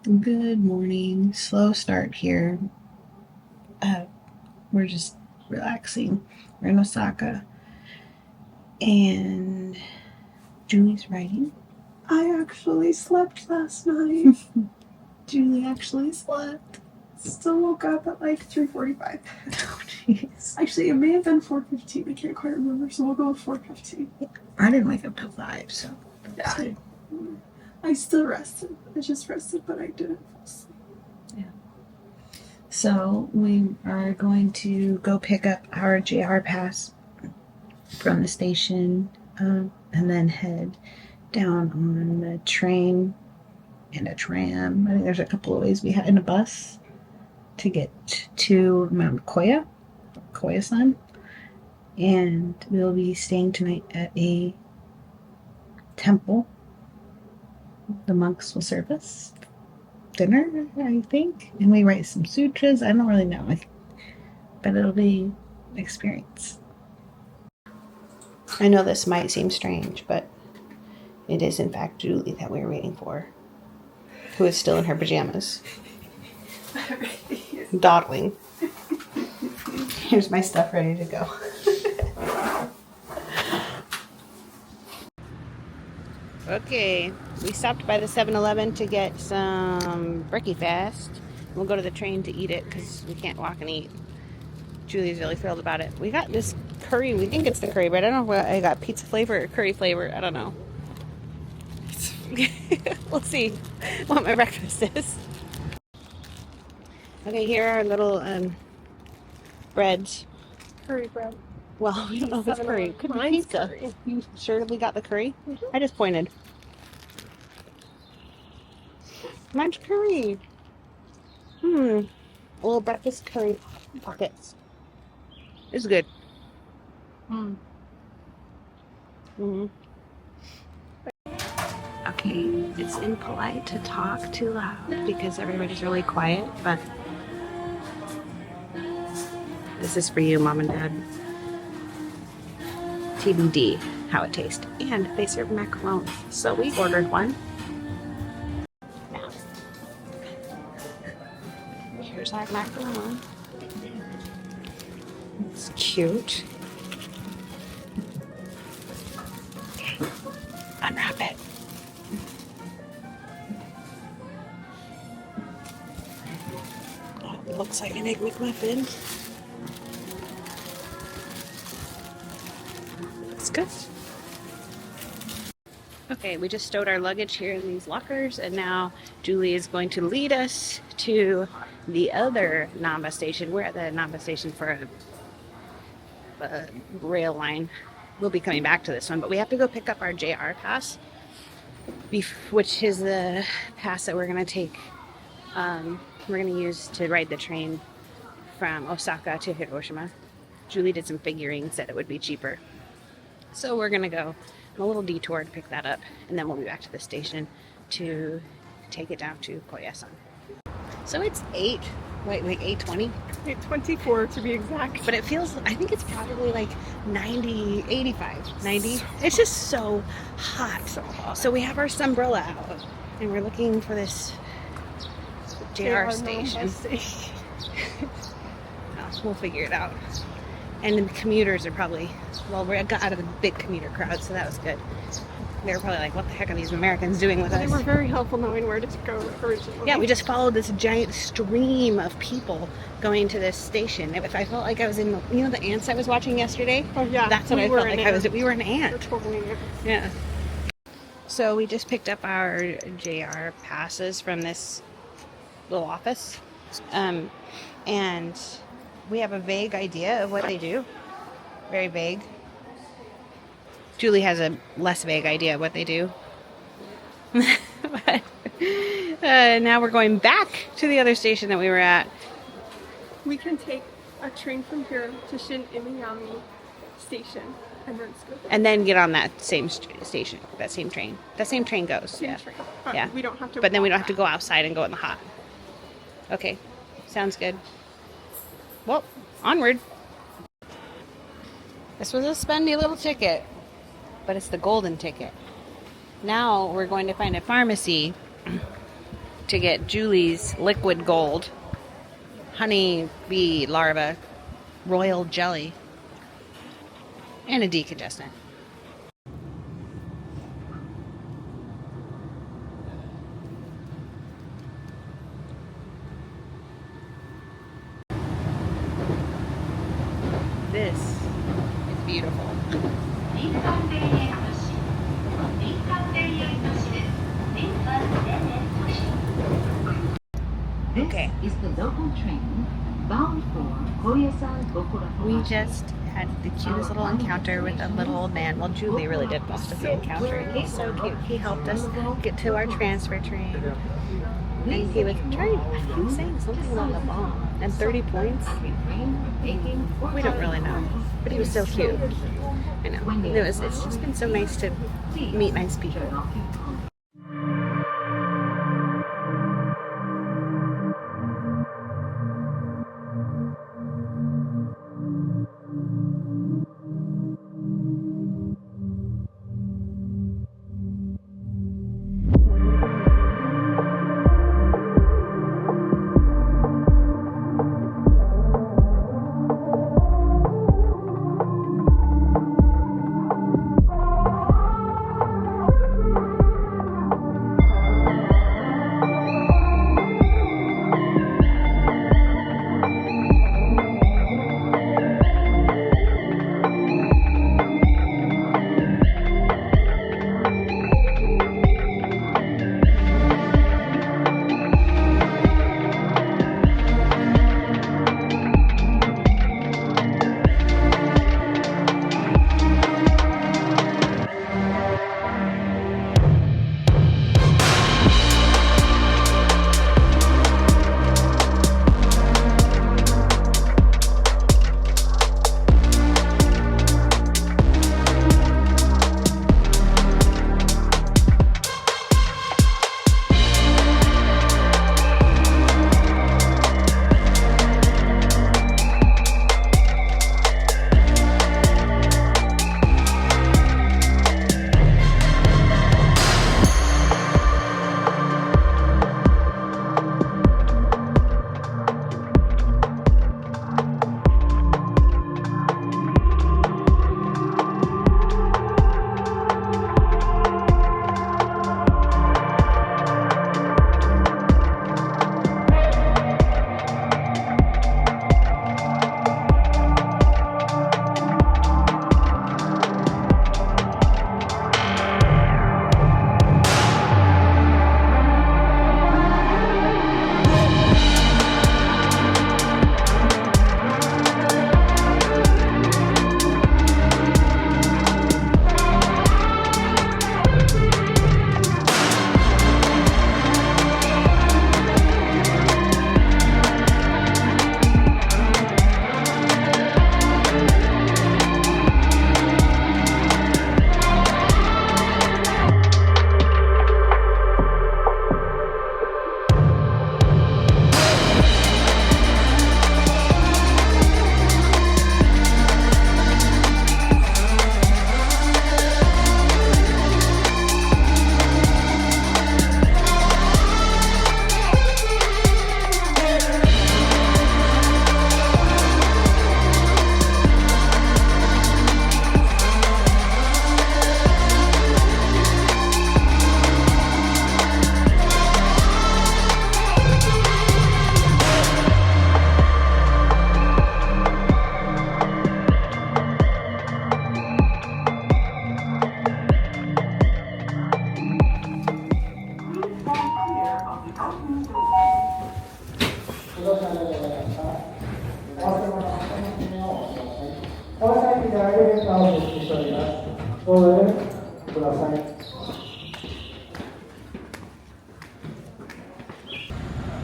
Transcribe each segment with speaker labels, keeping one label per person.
Speaker 1: Good morning. Slow start here. We're just relaxing. We're in Osaka. And Julie's writing.
Speaker 2: I actually slept last night.
Speaker 1: Julie actually slept.
Speaker 2: Still woke up at like 3:45.
Speaker 1: Oh, jeez.
Speaker 2: Actually, it may have been 4:15. I can't quite remember, so we'll go with 4:15.
Speaker 1: I didn't wake up till 5, so.
Speaker 2: Yeah. I still rested. I just rested, but I didn't fall asleep.
Speaker 1: Yeah. So we are going to go pick up our JR pass from the station and then head down on the train and a tram. I think there's a couple of ways we had in a bus to get to Mount Koyasan. And we'll be staying tonight at a temple. The monks will serve us dinner, I think. And we write some sutras. I don't really know. But it'll be an experience. I know this might seem strange, but it is in fact Julie that we're waiting for, who is still in her pajamas. Dawdling. Here's my stuff ready to go. Okay, we stopped by the 7-Eleven to get some breakfast. We'll go to the train to eat it because we can't walk and eat. Julie's really thrilled about it. We got this curry. We think it's the curry, but I don't know what I got. Pizza flavor or curry flavor. I don't know. We'll see what my breakfast is. Okay, here are little breads.
Speaker 2: Curry bread.
Speaker 1: Well, we don't know if it's curry. It could be pizza.
Speaker 2: Curry.
Speaker 1: You sure we got the curry? I just pointed. Mine's curry. A little breakfast curry pockets. It's good. Okay, it's impolite to talk too loud because everybody's really quiet, but this is for you, Mom and Dad. TBD how it tastes. And they serve macaroni, so we ordered one. Now, here's our macaroni. It's cute. Okay, unwrap it. Oh, it looks like an Egg McMuffin. Looks good. Okay, we just stowed our luggage here in these lockers, and now Julie is going to lead us to the other Namba station. We're at the Namba station for a rail line. We'll be coming back to this one, but we have to go pick up our JR pass, which is the pass that we're going to take. We're going to use to ride the train from Osaka to Hiroshima. Julie did some figuring, said it would be cheaper. So we're going to go on a little detour to pick that up, and then we'll be back to the station to take it down to Koyasan. So it's 8:20?
Speaker 2: 8:24 to be exact.
Speaker 1: But it feels, I think it's probably like 90, 85, 90. It's just so hot.
Speaker 2: So hot.
Speaker 1: So we have our umbrella out, and we're looking for this JR station. We'll figure it out. And the commuters are probably, well, we got out of the big commuter crowd, so that was good. They were probably like, what the heck are these Americans doing with us?
Speaker 2: They were very helpful knowing where to go originally.
Speaker 1: Yeah, we just followed this giant stream of people going to this station. If I felt like I was in, the ants I was watching yesterday?
Speaker 2: Oh, yeah.
Speaker 1: That's what I felt like I was. We were an ant.
Speaker 2: We're totally ants.
Speaker 1: Yeah. So we just picked up our JR passes from this little office. And we have a vague idea of what they do. Very vague. Julie has a less vague idea of what they do. But now we're going back to the other station that we were at.
Speaker 2: We can take a train from here to Shin Imiyami station
Speaker 1: and then get on that same station, that same train. That same train goes.
Speaker 2: Same
Speaker 1: yeah.
Speaker 2: train.
Speaker 1: Yeah.
Speaker 2: We don't have to.
Speaker 1: But then we don't have to go outside and go in the hot. Okay. Sounds good. Well, onward. This was a spendy little ticket, but it's the golden ticket. Now we're going to find a pharmacy to get Julie's liquid gold honey bee larva royal jelly and a decongestant. This is beautiful. Okay.
Speaker 3: This is the local train bound for Koyasan.
Speaker 1: We just had the cutest little encounter with a little old man. Well, Julie really did most of the encountering. He's so cute. He helped us get to our transfer train. And he was saying something about the bomb and 30 points. We don't really know, but he was so cute. I know. It's just been so nice to meet nice people.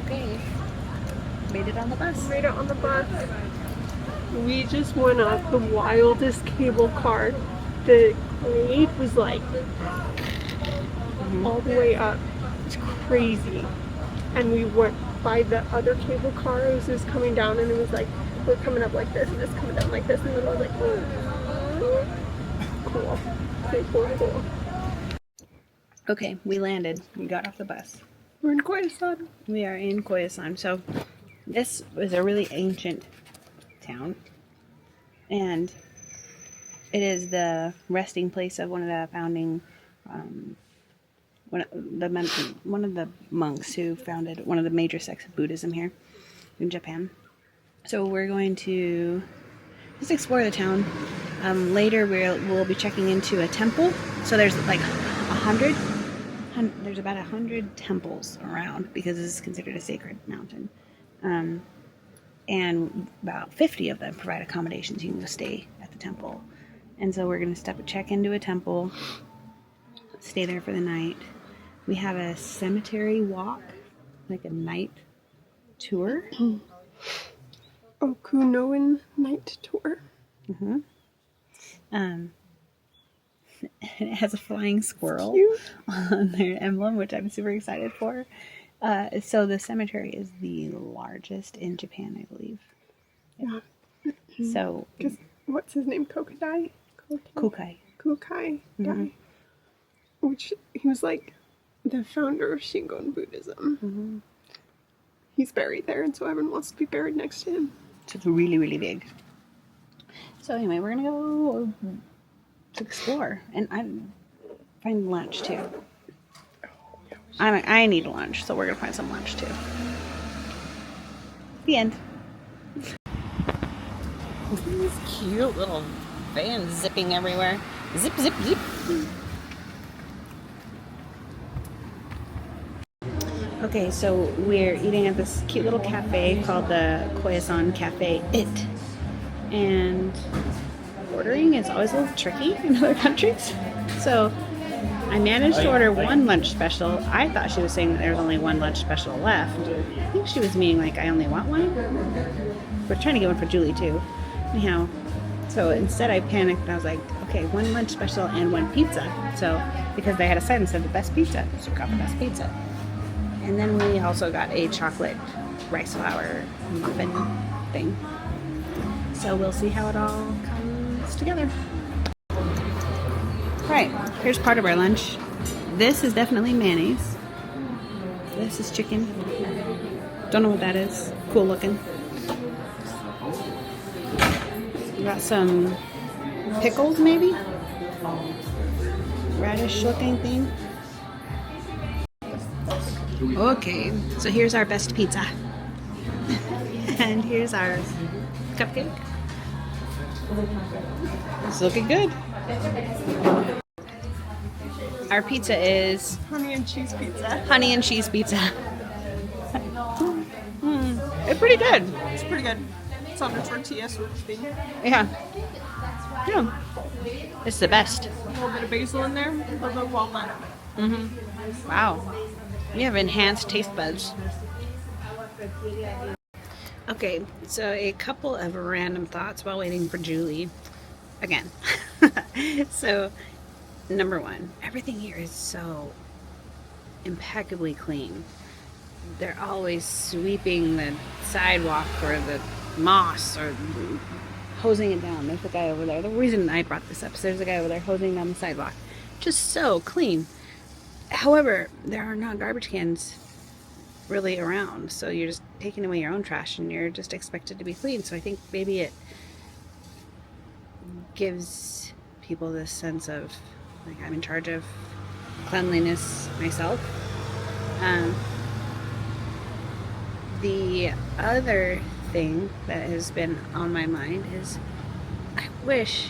Speaker 1: Okay, made it on the bus.
Speaker 2: Made it on the bus. We just went up the wildest cable car. The grade was like all the way up. It's crazy. And we went by the other cable car. It was just coming down, and it was like we're coming up like this and just coming down like this, and then I was like, oh. Cool. Okay, cool.
Speaker 1: Okay, we landed. We got off the bus.
Speaker 2: We're in Koyasan.
Speaker 1: We are in Koyasan. So this was a really ancient town, and it is the resting place of one of the founding, one of the monks who founded one of the major sects of Buddhism here in Japan. So we're going to just explore the town. Later we'll be checking into a temple. So there's like 100. There's about 100 temples around because this is considered a sacred mountain. And about 50 of them provide accommodations. You can go stay at the temple. And so we're going to check into a temple, stay there for the night. We have a cemetery walk, like a night tour.
Speaker 2: Okunoin night tour.
Speaker 1: Mm-hmm. It has a flying squirrel on their emblem, which I'm super excited for. So the cemetery is the largest in Japan, I believe.
Speaker 2: Yeah.
Speaker 1: So,
Speaker 2: what's his name? Kukai.
Speaker 1: Mm-hmm.
Speaker 2: Which he was like the founder of Shingon Buddhism.
Speaker 1: Mm-hmm.
Speaker 2: He's buried there, and so everyone wants to be buried next to him.
Speaker 1: So it's really, really big. So anyway, we're gonna go to explore, and I find lunch too. I need lunch, so we're gonna find some lunch too. The end. This cute little van zipping everywhere. Zip, zip, zip. Okay, so we're eating at this cute little cafe called the Koyasan Cafe It. And ordering is always a little tricky in other countries. So I managed to order one lunch special. I thought she was saying that there was only one lunch special left. I think she was meaning like I only want one. We're trying to get one for Julie too. Anyhow, so instead I panicked and I was like, okay, one lunch special and one pizza. So because they had a sign that said the best pizza, so we got the best pizza. And then we also got a chocolate rice flour muffin thing. So we'll see how it all comes together. Alright, here's part of our lunch. This is definitely mayonnaise. This is chicken. Don't know what that is. Cool looking. We got some pickles maybe? Radish looking thing. Okay, so here's our best pizza. And here's our cupcake. It's looking good. Our pizza is
Speaker 2: Honey and cheese pizza.
Speaker 1: honey and cheese pizza. It's pretty good.
Speaker 2: It's pretty good. It's on a tortilla sort of thing.
Speaker 1: Yeah. Yeah. It's the best.
Speaker 2: A little bit of basil in there, a little bit of walnut.
Speaker 1: Mm-hmm. Wow. We have enhanced taste buds. Okay, so a couple of random thoughts while waiting for Julie. Again. So, number one, everything here is so impeccably clean. They're always sweeping the sidewalk or the moss or hosing it down. There's a guy over there. The reason I brought this up is there's a guy over there hosing down the sidewalk. Just so clean. However, there are not garbage cans really around, so you're just taking away your own trash and you're just expected to be clean. So I think maybe it gives people this sense of like I'm in charge of cleanliness myself. The other thing that has been on my mind is I wish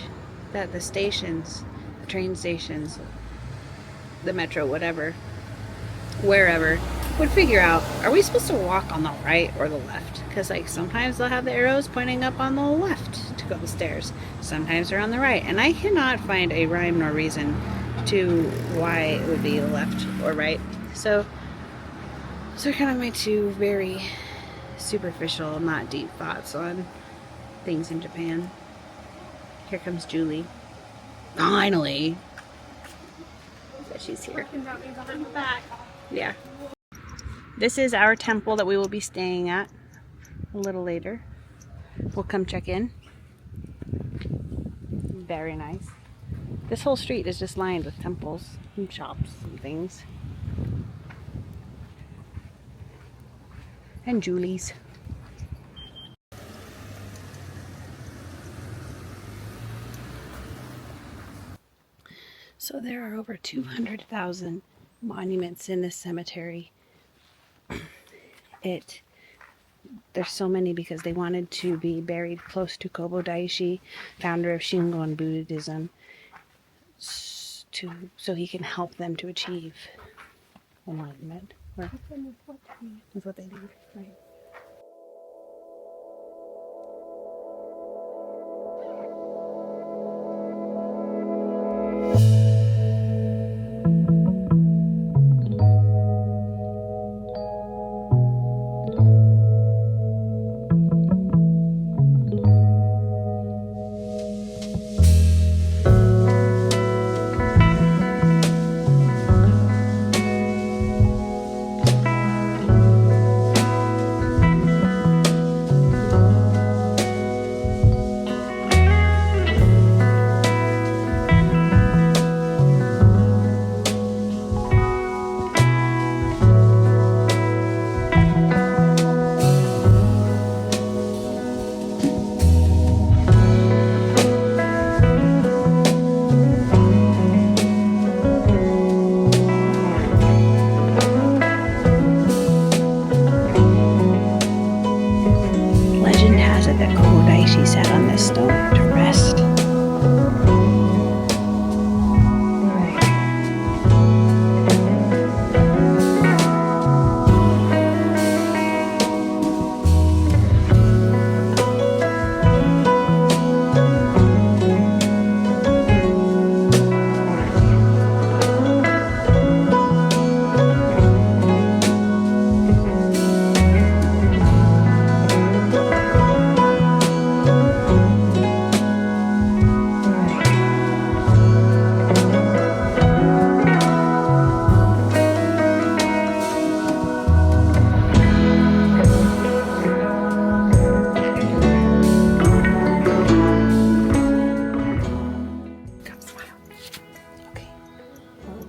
Speaker 1: that the stations, the train stations, the metro, whatever, wherever, would figure out, are we supposed to walk on the right or the left? Because like sometimes they'll have the arrows pointing up on the left to go the stairs. Sometimes they're on the right. And I cannot find a rhyme nor reason to why it would be left or right. So those are kind of my two very superficial, not deep thoughts on things in Japan. Here comes Julie. Finally. But she's here. Yeah. This is our temple that we will be staying at a little later. We'll come check in. Very nice. This whole street is just lined with temples and shops and things. And Julie's. So there are over 200,000 monuments in this cemetery. There's so many because they wanted to be buried close to Kobo Daishi, founder of Shingon Buddhism, so he can help them to achieve enlightenment. Or that's what they do, right? Legend has it that Kobo Daishi sat on this stone to rest.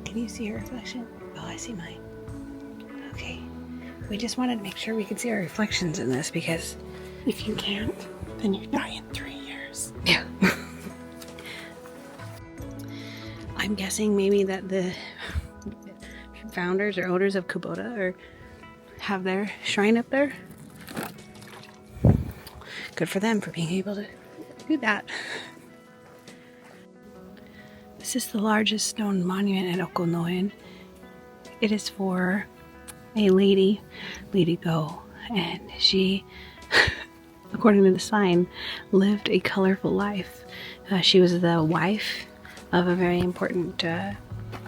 Speaker 1: Can you see your reflection? Oh, I see mine. Okay. We just wanted to make sure we could see our reflections in this because
Speaker 2: If you can't, then you die in 3 years.
Speaker 1: yeah. I'm guessing maybe that the founders or owners of Kubota have their shrine up there. Good for them for being able to do that. This is the largest stone monument at Okunoin. It is for a lady Go, and she, according to the sign, lived a colorful life. She was the wife of a very important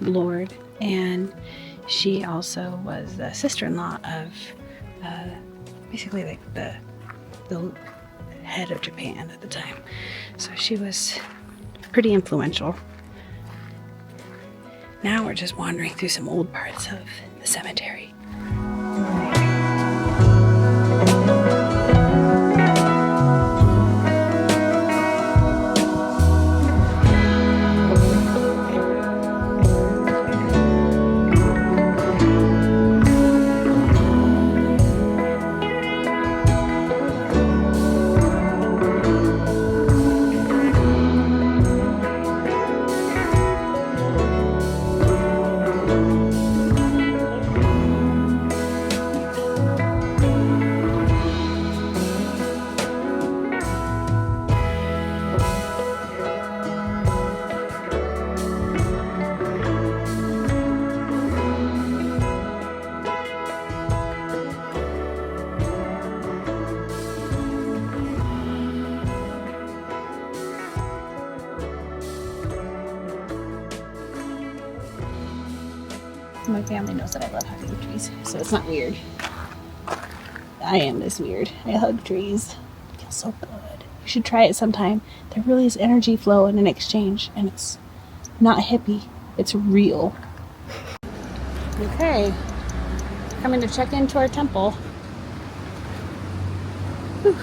Speaker 1: lord, and she also was the sister-in-law of basically like the head of Japan at the time. So she was pretty influential. Now we're just wandering through some old parts of the cemetery. My family knows that I love hugging trees, so it's not weird. I am this weird. I hug trees. It feels so good. You should try it sometime. There really is energy flow in an exchange, and it's not hippie. It's real. Okay. Coming to check into our temple. Whew.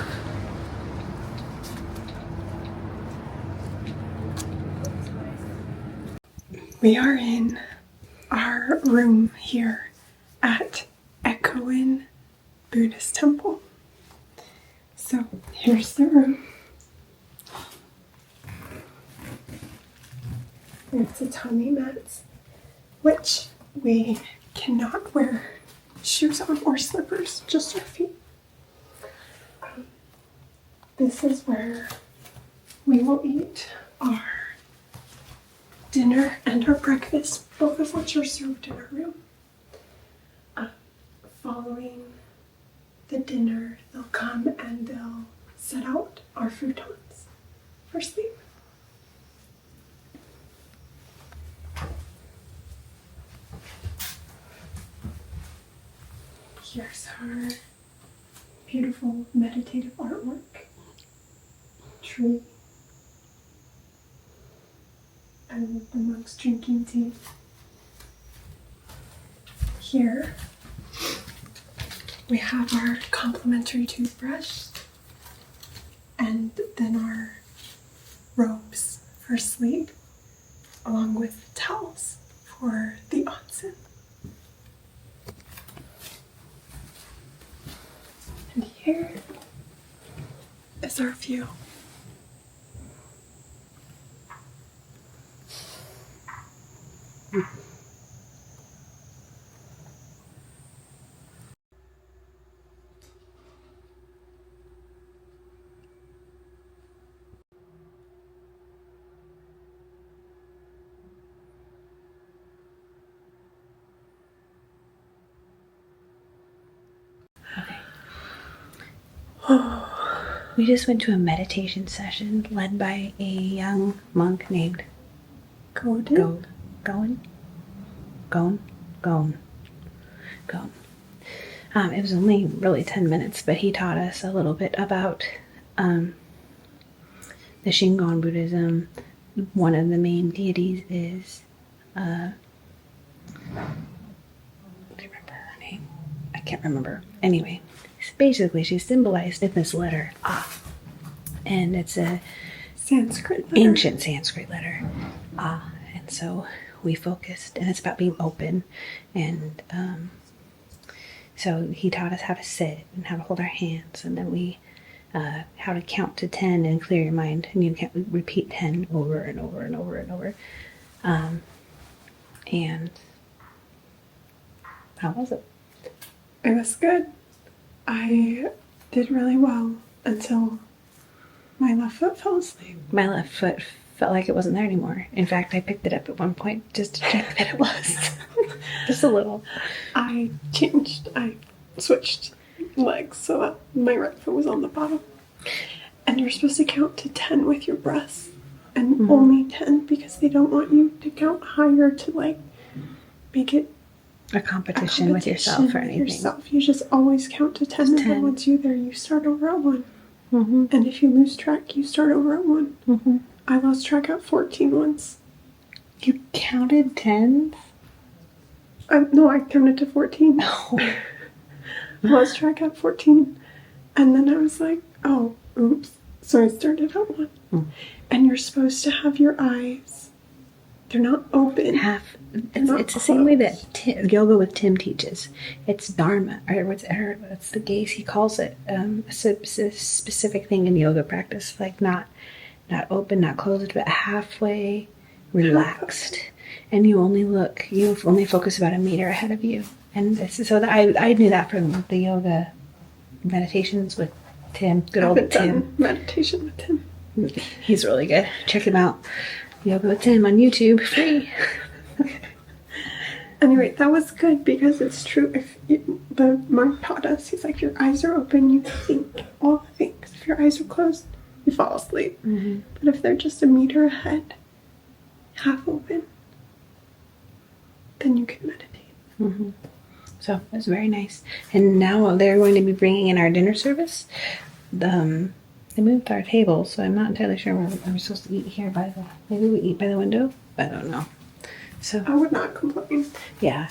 Speaker 2: We are in our room here at Ekoin Buddhist temple. So here's the room. It's tatami mats, which we cannot wear shoes on or slippers, just our feet. This is where we will eat our dinner and our breakfast, both of which are served in our room. Following the dinner, they'll come and they'll set out our futons for sleep. Here's our beautiful meditative artwork. Tree. And the monks drinking tea. Here we have our complimentary toothbrush and then our robes for sleep, along with towels for the onsen. And here is our view.
Speaker 1: We just went to a meditation session led by a young monk named Koen. It was only really 10 minutes, but he taught us a little bit about the Shingon Buddhism. One of the main deities is, I remember her name. I can't remember. Anyway, basically she's symbolized in this letter Ah, and it's a
Speaker 2: Sanskrit letter.
Speaker 1: Ancient Sanskrit letter Ah, and so we focused, and it's about being open, and so he taught us how to sit and how to hold our hands, and then we how to count to 10 and clear your mind, and you can repeat 10 over and over and over and over. And how was it?
Speaker 2: It was good. I did really well until my left foot fell asleep.
Speaker 1: My left foot felt like it wasn't there anymore. In fact, I picked it up at one point just to check that it was. Just a little.
Speaker 2: I switched legs so that my right foot was on the bottom. And you're supposed to count to 10 with your breaths. And only 10 because they don't want you to count higher to like make it
Speaker 1: A competition with yourself or anything.
Speaker 2: You just always count to 10, and then once you're there, you start over at 1.
Speaker 1: Mm-hmm.
Speaker 2: And if you lose track, you start over at 1.
Speaker 1: Mm-hmm.
Speaker 2: I lost track at 14 once.
Speaker 1: You counted 10s?
Speaker 2: No, I counted to 14.
Speaker 1: Oh.
Speaker 2: I lost track at 14. And then I was like, oh, oops. So I started at 1.
Speaker 1: Mm.
Speaker 2: And you're supposed to have your eyes, they're not open.
Speaker 1: It's the same way that yoga with Tim teaches. It's dharma, or what's the gaze he calls it. A specific thing in yoga practice, like not open, not closed, but halfway relaxed. And you only focus about a meter ahead of you. And I knew that from the yoga meditations with Tim. Good old Tim.
Speaker 2: Meditation with Tim.
Speaker 1: He's really good. Check him out. Yoga with Tim on YouTube, free.
Speaker 2: Anyway, that was good because it's true. If the monk taught us, he's like, your eyes are open, you think all the things. If your eyes are closed, you fall asleep.
Speaker 1: Mm-hmm.
Speaker 2: But if they're just a meter ahead, half open, then you can meditate.
Speaker 1: Mm-hmm. So it was very nice. And now they're going to be bringing in our dinner service. They moved our table, so I'm not entirely sure where we're supposed to eat here maybe we eat by the window? I don't know. So
Speaker 2: I would not complain.
Speaker 1: Yeah,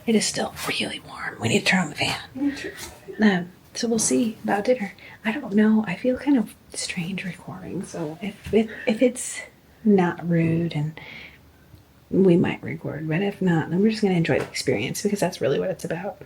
Speaker 1: it is still really warm. We need to turn on the fan. So we'll see about dinner. I don't know. I feel kind of strange recording, so if it's not rude, and we might record, but if not, then we're just going to enjoy the experience because that's really what it's about.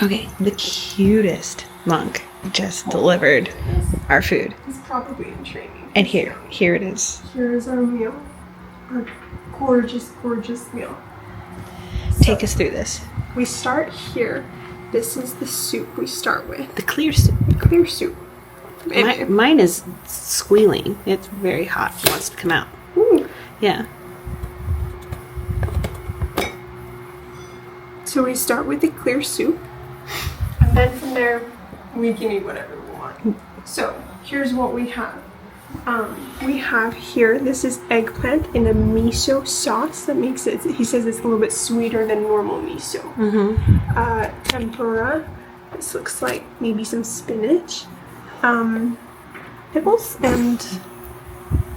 Speaker 1: Okay, the cutest monk just delivered our food.
Speaker 2: He's probably in training.
Speaker 1: And here it is.
Speaker 2: Here is our meal. Our gorgeous, gorgeous meal.
Speaker 1: Take us through this.
Speaker 2: We start here. This is the soup we start with.
Speaker 1: The clear soup.
Speaker 2: The clear soup.
Speaker 1: Mine is squealing. It's very hot. It wants to come out.
Speaker 2: Ooh.
Speaker 1: Yeah.
Speaker 2: So we start with the clear soup. And then from there, we can eat whatever we want. So here's what we have. We have here, this is eggplant in a miso sauce that makes it, he says it's a little bit sweeter than normal miso. Tempura. This looks like maybe some spinach. Pickles and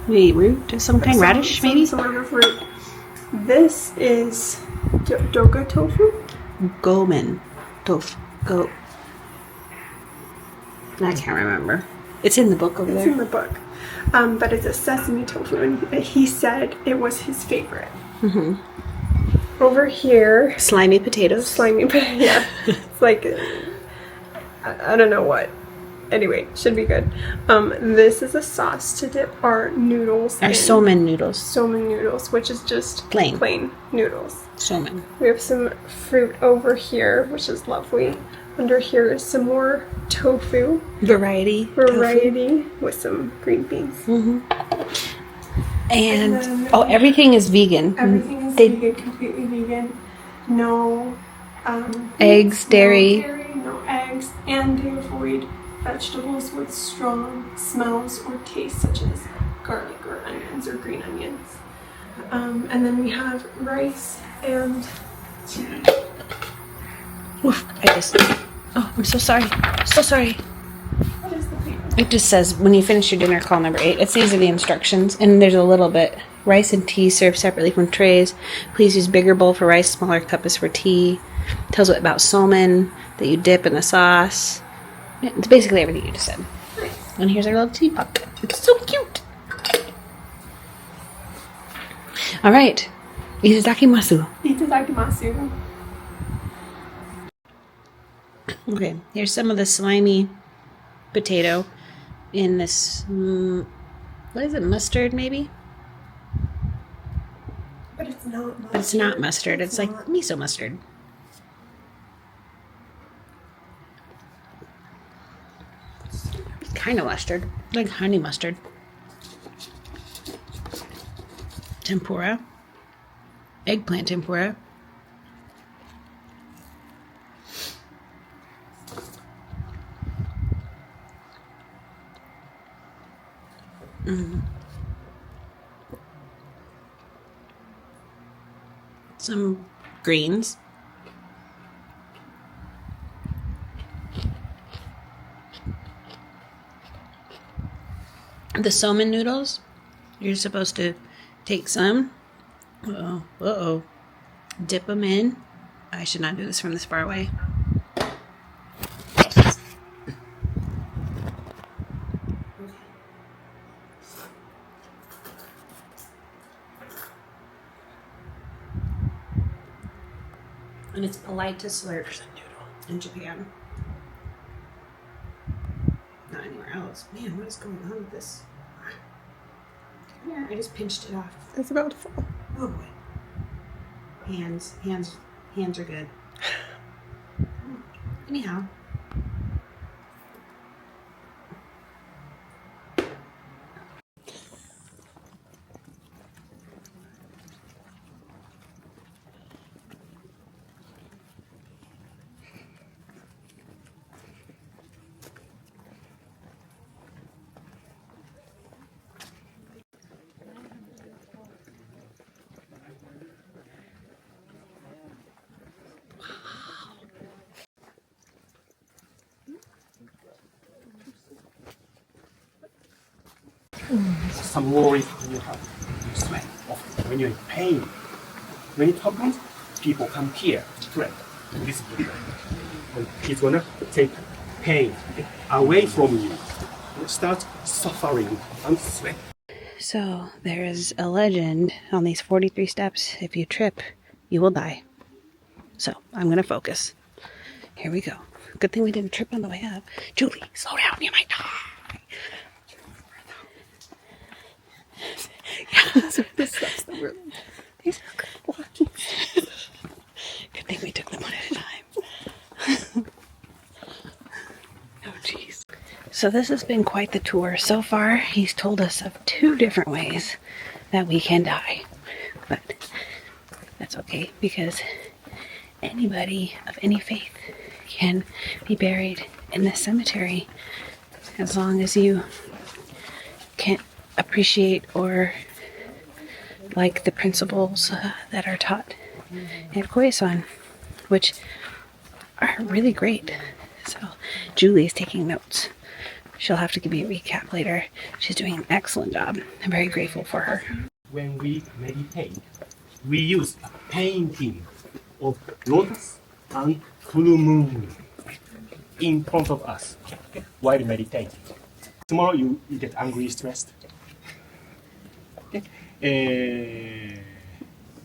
Speaker 1: Maybe root of some kind, radish maybe?
Speaker 2: some sort of root. This is doga tofu.
Speaker 1: Gomen. Tofu. Go. I can't remember. It's in the book over
Speaker 2: It's
Speaker 1: there.
Speaker 2: in the book. But it's a sesame tofu, and he said it was his favorite. Over here,
Speaker 1: Slimy potatoes.
Speaker 2: slimy, yeah, it's like I don't know what. Anyway, should be good. This is a sauce to dip our noodles.
Speaker 1: Our
Speaker 2: in.
Speaker 1: somen noodles.
Speaker 2: Somen noodles, which is just
Speaker 1: Plain.
Speaker 2: noodles.
Speaker 1: Somen.
Speaker 2: We have some fruit over here, which is lovely. Under here is some more tofu
Speaker 1: Variety.
Speaker 2: with some green beans.
Speaker 1: And
Speaker 2: then-
Speaker 1: everything is vegan.
Speaker 2: Everything is
Speaker 1: They-
Speaker 2: vegan, completely vegan. No
Speaker 1: Eggs, dairy.
Speaker 2: no eggs, and they avoid vegetables with strong smells or tastes, such as garlic or onions or green onions. And then we have rice and tea.
Speaker 1: Oof, I'm so sorry. So sorry.
Speaker 2: What is the paper?
Speaker 1: It just says, when you finish your dinner, call number 8. These are the instructions, and there's a little bit. Rice and tea served separately from trays. Please use bigger bowl for rice, smaller cup is for tea. Tells you about somen that you dip in the sauce. Yeah, it's basically everything you just said. And here's our little teapot. It's so cute. All right. Itadakimasu.
Speaker 2: Itadakimasu.
Speaker 1: Okay, here's some of the slimy potato in this, what is it, mustard maybe?
Speaker 2: But it's not mustard.
Speaker 1: But it's not mustard, it's like
Speaker 2: not.
Speaker 1: miso mustard. It's kind of mustard, like honey mustard. Tempura. Eggplant tempura. Some greens. The somen noodles, you're supposed to take some. Uh-oh. Dip them in. I should not do this from this far away. And it's polite to slurp in Japan. Not anywhere else. Man, what is going on with this? Yeah, I just pinched it off.
Speaker 2: It's about to fall.
Speaker 1: Oh boy. Hands are good. Anyhow.
Speaker 4: Some worries when you have sweat, often when you're in pain. When it happens, people come here to pray. This is the and he's gonna take pain away from you. You start suffering and sweat.
Speaker 1: So there is a legend on these 43 steps. If you trip, you will die. So I'm going to focus. Here we go. Good thing we didn't trip on the way up. Julie, slow down. You might die.
Speaker 2: The steps that we're
Speaker 1: These are good walking steps. Good thing we took them one at a time. Oh, jeez. So this has been quite the tour. So far, he's told us of 2 different ways that we can die. But that's okay, because anybody of any faith can be buried in this cemetery as long as you can appreciate or like the principles that are taught at Koyasan, which are really great. So Julie is taking notes. She'll have to give me a recap later. She's doing an excellent job. I'm very grateful for her.
Speaker 4: When we meditate, we use a painting of lotus and full moon in front of us while meditating. Tomorrow you get angry, stressed.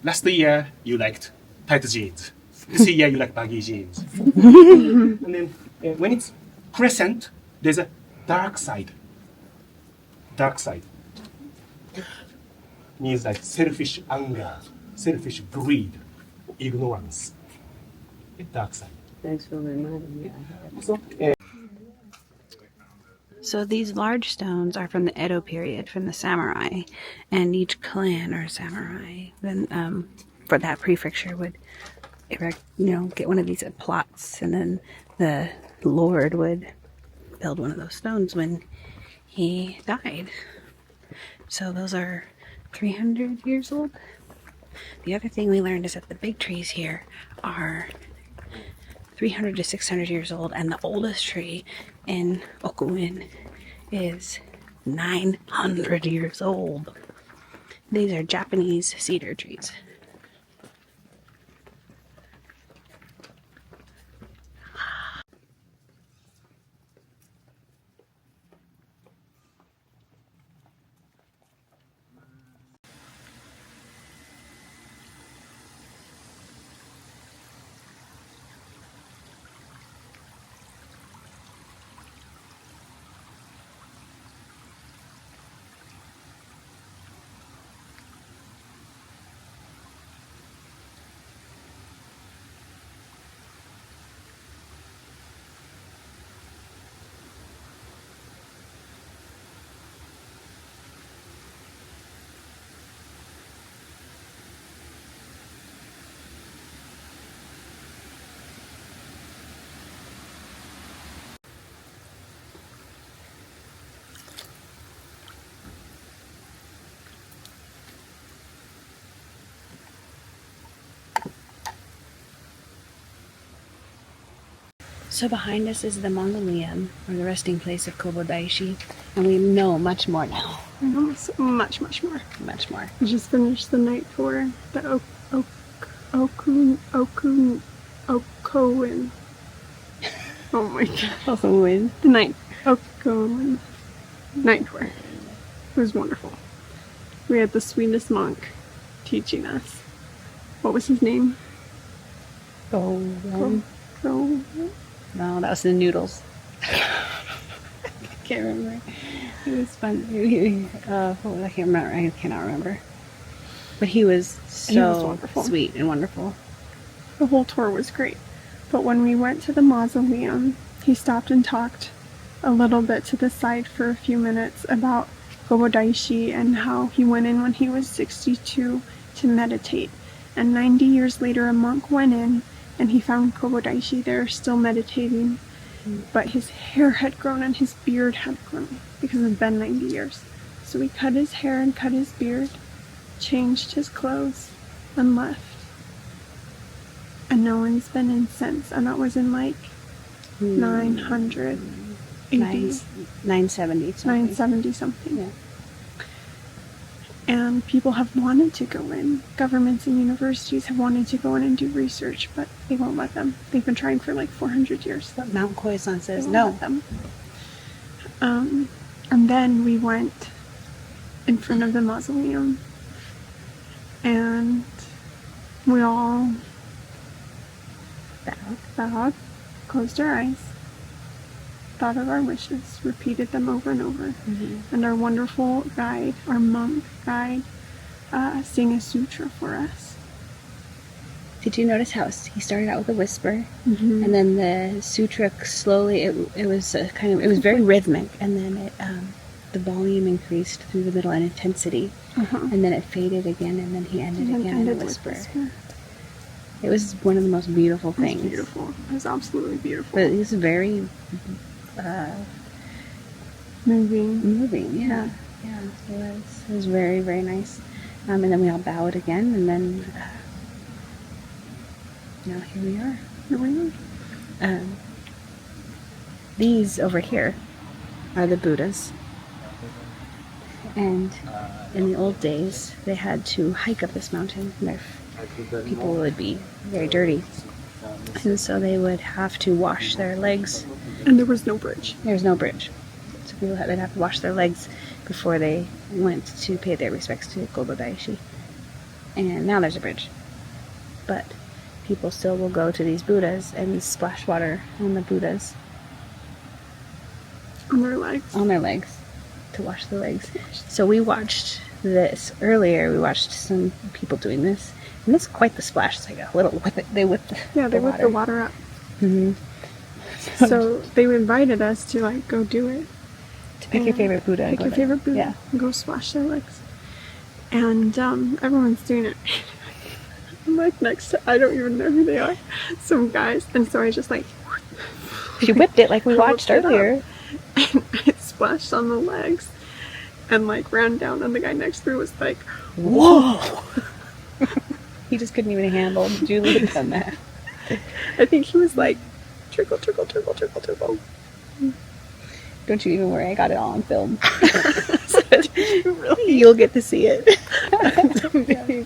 Speaker 4: Last year you liked tight jeans. This year you like baggy jeans. And then when it's crescent, there's a dark side. Dark side means like selfish anger, selfish greed, ignorance. Dark side.
Speaker 1: Thanks for reminding me.
Speaker 4: So,
Speaker 1: So these large stones are from the Edo period, from the samurai, and each clan or samurai then for that prefecture would erect, get one of these plots, and then the lord would build one of those stones when he died. So those are 300 years old. The other thing we learned is that the big trees here are 300 to 600 years old, and the oldest tree in Okunoin is 900 years old. These are Japanese cedar trees. So behind us is the mausoleum, or the resting place of Kobo Daishi, and we know much more now.
Speaker 2: I know much more.
Speaker 1: Much more.
Speaker 2: We just finished the night tour. The Ekoin. Oh my god.
Speaker 1: Okunoin.
Speaker 2: The Ekoin night tour. It was wonderful. We had the sweetest monk teaching us. What was his name?
Speaker 1: Go.
Speaker 2: Go.
Speaker 1: No, that was the noodles. I can't remember. It was fun. I can't remember. I cannot remember. But he was so
Speaker 2: wonderful.
Speaker 1: sweet and wonderful.
Speaker 2: The whole tour was great. But when we went to the mausoleum, he stopped and talked a little bit to the side for a few minutes about Kobo Daishi and how he went in when he was 62 to meditate. And 90 years later, a monk went in and he found Kobo Daishi there still meditating. But his hair had grown and his beard had grown because it had been 90 years. So he cut his hair and cut his beard, changed his clothes, and left. And no one's been in since. And that was in like 980,
Speaker 1: 970 something.
Speaker 2: 970 something.
Speaker 1: Yeah.
Speaker 2: And people have wanted to go in. Governments and universities have wanted to go in and do research, but they won't let them. They've been trying for like 400 years.
Speaker 1: But Mount Koyasan says
Speaker 2: They won't
Speaker 1: no.
Speaker 2: let them. And then we went in front of the mausoleum, and we all bowed, closed our eyes, thought of our wishes, repeated them over and over, and our wonderful guide, our monk guide, sang a sutra for us.
Speaker 1: Did you notice how he started out with a whisper, and then the sutra slowly? It was it was very rhythmic, and then the volume increased through the middle and intensity, and then it faded again, and then he ended again in a whisper. It was one of the most beautiful things.
Speaker 2: It was beautiful. It was absolutely beautiful.
Speaker 1: But it was very moving. Yeah. It was very, very nice. And then we all bowed again, and then now here we are. These over here are the Buddhas. And in the old days, they had to hike up this mountain. People would be very dirty. And so they would have to wash their legs.
Speaker 2: And there was no bridge.
Speaker 1: There was no bridge. So they'd have to wash their legs before they went to pay their respects to Kobo Daishi. And now there's a bridge. But people still will go to these Buddhas and splash water on the Buddhas.
Speaker 2: On their legs.
Speaker 1: On their legs. To wash the legs. So we watched this earlier. We watched some people doing this. And it's quite the splash. It's like a little they whip
Speaker 2: the water up. So they invited us to go do it.
Speaker 1: To pick your favorite Buddha.
Speaker 2: Pick your favorite Buddha.
Speaker 1: Yeah.
Speaker 2: And go splash their legs. And everyone's doing it. I'm next to, I don't even know who they are. Some guys. And so I just
Speaker 1: she whipped it like we watched earlier.
Speaker 2: And I splashed on the legs. And ran down. And the guy next to me was like, whoa.
Speaker 1: He just couldn't even handle Julie had done that.
Speaker 2: I think he was like, trickle, trickle, trickle, trickle, trickle.
Speaker 1: Don't you even worry, I got it all on film. So you'll get to see it. That's amazing.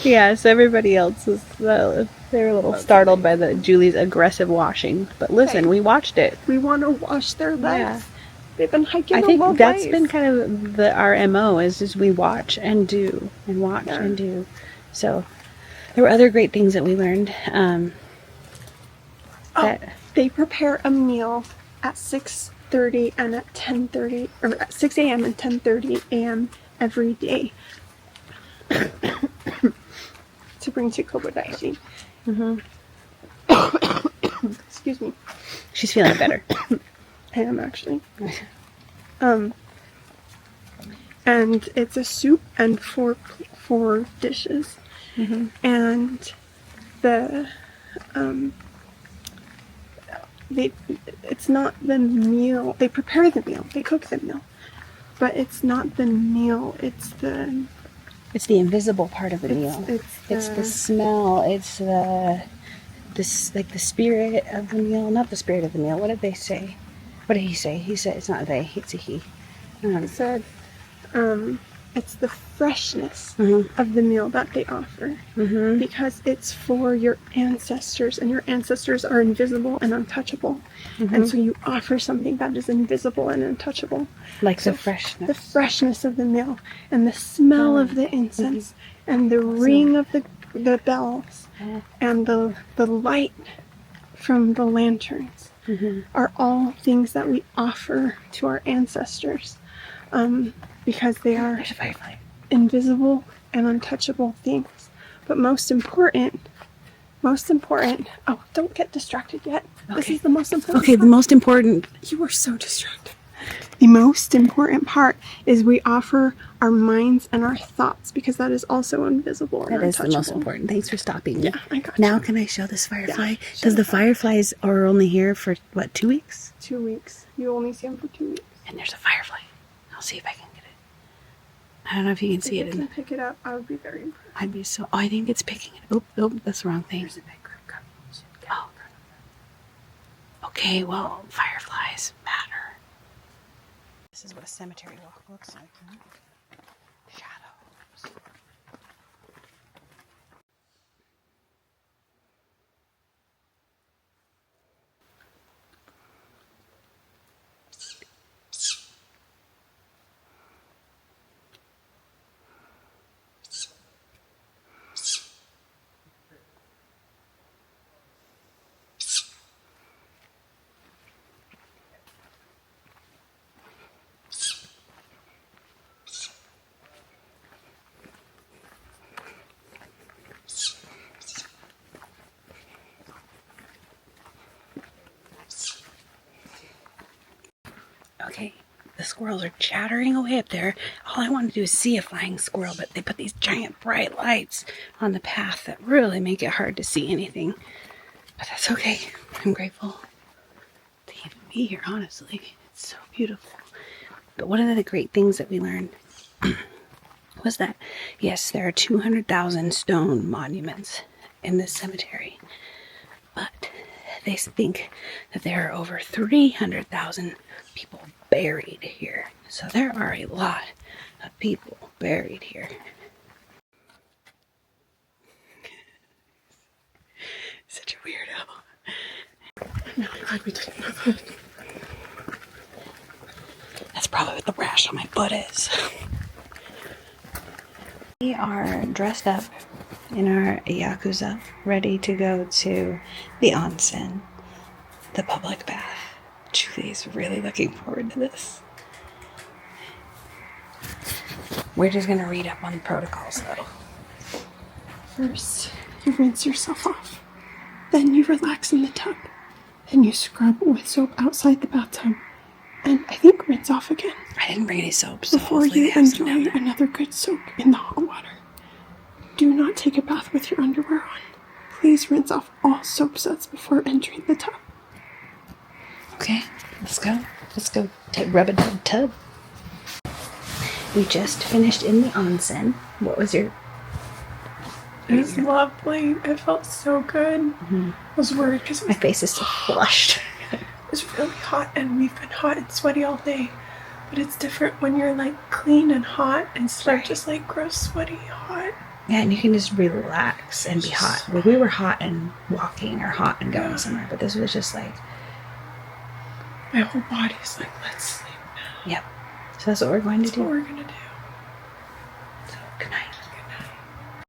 Speaker 1: Yeah, so everybody else was they were a little startled by Julie's aggressive washing. But listen, we watched it.
Speaker 2: We want to wash their legs.
Speaker 1: Yeah.
Speaker 2: They've been hiking.
Speaker 1: I think that's been kind of our MO is we watch and do and watch and do. So there were other great things that we learned.
Speaker 2: They prepare a meal at 6:30 and at 10:30, or at 6 a.m. and 10:30 a.m. every day to bring to Kobo Daishi. Excuse me.
Speaker 1: She's feeling better.
Speaker 2: I am actually. And it's a soup and four dishes. And the it's not the meal. They prepare the meal. They cook the meal, but it's not the meal. It's the
Speaker 1: invisible part of the meal. It's the smell. It's the spirit of the meal. Not the spirit of the meal. What did they say? What did he say? He said it's not they. It's a he.
Speaker 2: He said it's the freshness of the meal that they offer because it's for your ancestors, and your ancestors are invisible and untouchable, and so you offer something that is invisible and untouchable,
Speaker 1: like the freshness
Speaker 2: of the meal, and the smell of the incense, and the ring of the bells, and the light from the lanterns are all things that we offer to our ancestors. Because they are invisible and untouchable things. But most important, oh, don't get distracted yet. Okay. This is the most important part.
Speaker 1: The most important.
Speaker 2: You were so distracted. The most important part is we offer our minds and our thoughts, because that is also invisible and untouchable.
Speaker 1: That is the most important. Thanks for stopping me.
Speaker 2: Yeah, I got you.
Speaker 1: Now can I show this firefly? Because the fireflies are only here for, 2 weeks?
Speaker 2: 2 weeks. You only see them for 2 weeks.
Speaker 1: And there's a firefly. I'll see if I can get it. I don't know if you can see it.
Speaker 2: If you can pick it up, I would be very impressed.
Speaker 1: I'd be so... Oh, I think it's picking it. Oh, that's the wrong thing.
Speaker 2: There's a big group coming.
Speaker 1: Oh. Okay, well, fireflies matter. is what a cemetery walk looks like. Huh? Shadows. Okay, the squirrels are chattering away up there. All I want to do is see a flying squirrel, but they put these giant bright lights on the path that really make it hard to see anything. But that's okay. I'm grateful to even be here, honestly. It's so beautiful. But one of the great things that we learned was that, yes, there are 200,000 stone monuments in this cemetery, but they think that there are over 300,000 people buried here. So there are a lot of people buried here. Such a weirdo.
Speaker 2: No, I'm glad we didn't have that.
Speaker 1: That's probably what the rash on my butt is. We are dressed up in our yakuza, ready to go to the onsen, the public bath. Julie's really looking forward to this. We're just going to read up on the protocols, though.
Speaker 2: First, you rinse yourself off. Then you relax in the tub. Then you scrub with soap outside the bathtub. And I think rinse off again.
Speaker 1: I didn't bring any soap, so
Speaker 2: Before
Speaker 1: hopefully
Speaker 2: you
Speaker 1: they have some down
Speaker 2: enjoy
Speaker 1: there.
Speaker 2: another good soak in the hot water. Do not take a bath with your underwear on. Please rinse off all soap suds before entering the tub.
Speaker 1: Okay, let's go. Let's go rub a tub. We just finished in the onsen. What was your...
Speaker 2: It was lovely. It felt so good.
Speaker 1: Mm-hmm.
Speaker 2: I was worried because
Speaker 1: My face is so flushed.
Speaker 2: it was really hot and we've been hot and sweaty all day. But it's different when you're like clean and hot instead of just like gross, sweaty, hot.
Speaker 1: Yeah, and you can just relax and be hot. Like we were hot and walking or hot and going somewhere, but this was just like...
Speaker 2: My whole body's like, let's sleep now.
Speaker 1: Yep. So that's what we're going to
Speaker 2: That's what
Speaker 1: do.
Speaker 2: we're gonna do.